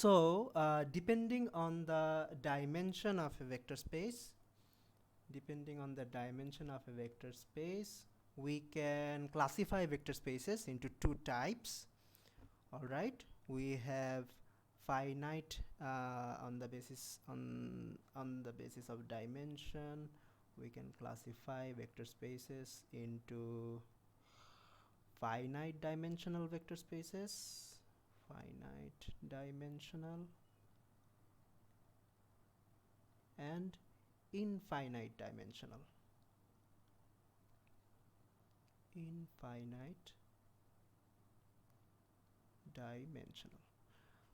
Depending on the dimension of a vector space, we can classify vector spaces into two types. All right, we have finite on the basis of dimension. We can classify vector spaces into finite dimensional vector spaces, and infinite dimensional.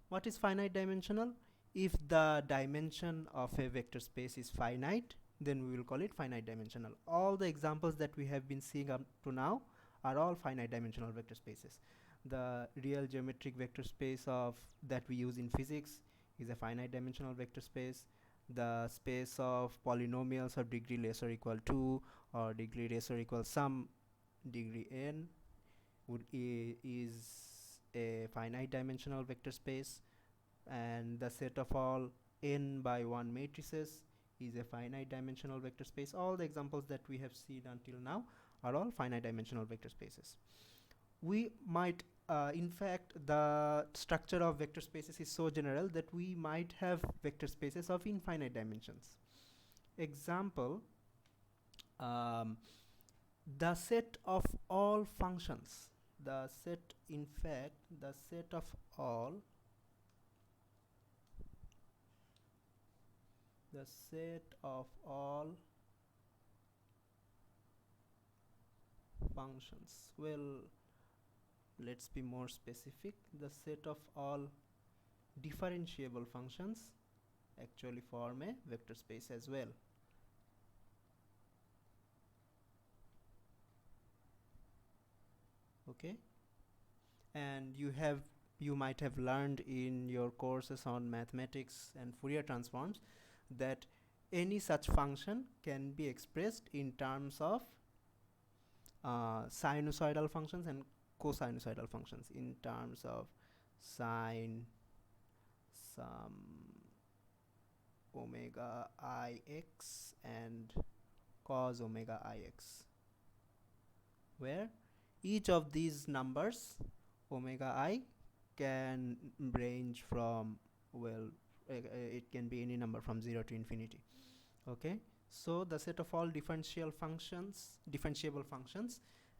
What is finite dimensional? If the dimension of a vector space is finite, then we will call it finite dimensional. All the examples that we have been seeing up to now are all finite dimensional vector spaces. The real geometric vector space of that we use in physics is a finite dimensional vector space. The space of polynomials of degree less or equal to, or degree less or equal some degree n is a finite dimensional vector space, and the set of all n by 1 matrices is a finite dimensional vector space. All the examples that we have seen until now are all finite dimensional vector spaces. We might in fact, the structure of vector spaces is so general that we might have vector spaces of infinite dimensions. Example, the set of all functions, the set of all functions. Well, let's be more specific. The set of all differentiable functions actually form a vector space as well. Okay, and you might have learned in your courses on mathematics and Fourier transforms that any such function can be expressed in terms of sinusoidal functions and cosinusoidal functions, in terms of sine some omega ix and cos omega ix, where each of these numbers omega I can range from, well, it can be any number from 0 to infinity. Okay, so the set of all differentiable functions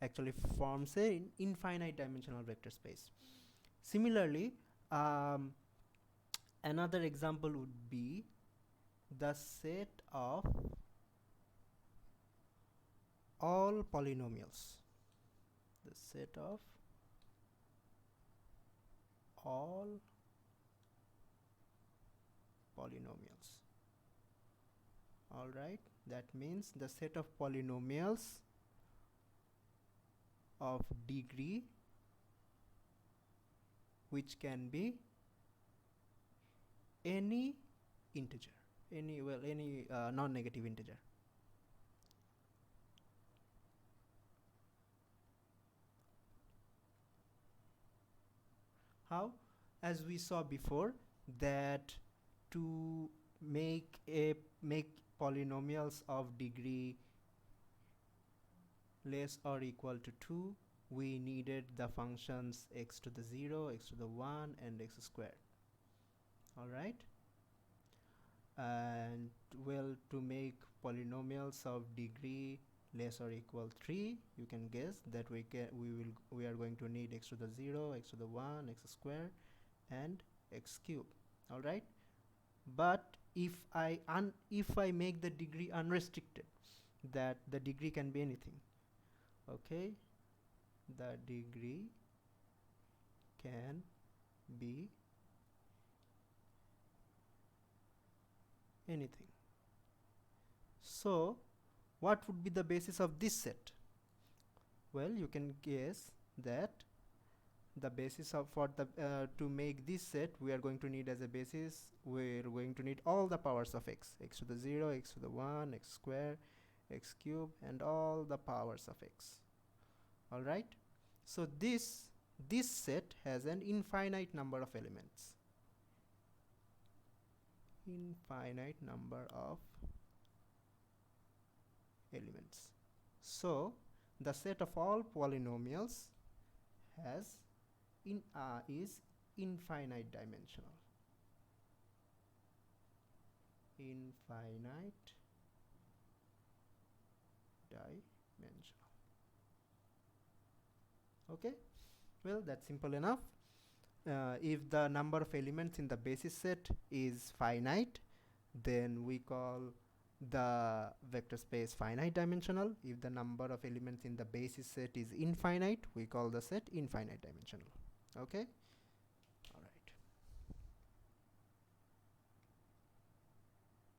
actually forms a infinite dimensional vector space. Similarly, another example would be the set of all polynomials. The set of all polynomials. All right, that means the set of polynomials of degree which can be any integer, any non-negative integer. How? As we saw before, that to make polynomials of degree less or equal to 2, we needed the functions x to the 0, x to the 1, and x squared. All right, and well, to make polynomials of degree less or equal 3, you can guess that we are going to need x to the 0, x to the 1, x squared, and x cube. All right, but if I make the degree unrestricted, that the degree can be anything. Okay, the degree can be anything. So what would be the basis of this set? Well, you can guess that the basis of to make this set, we are going to need as a basis, we're going to need all the powers of x to the 0, x to the 1, x squared, x cube, and all the powers of x. All right, so this set has an infinite number of elements. infinite number of elements. So the set of all polynomials has is infinite dimensional. Infinite dimensional. Okay, well, that's simple enough. If the number of elements in the basis set is finite, then we call the vector space finite dimensional. If the number of elements in the basis set is infinite, we call the set infinite dimensional. Okay,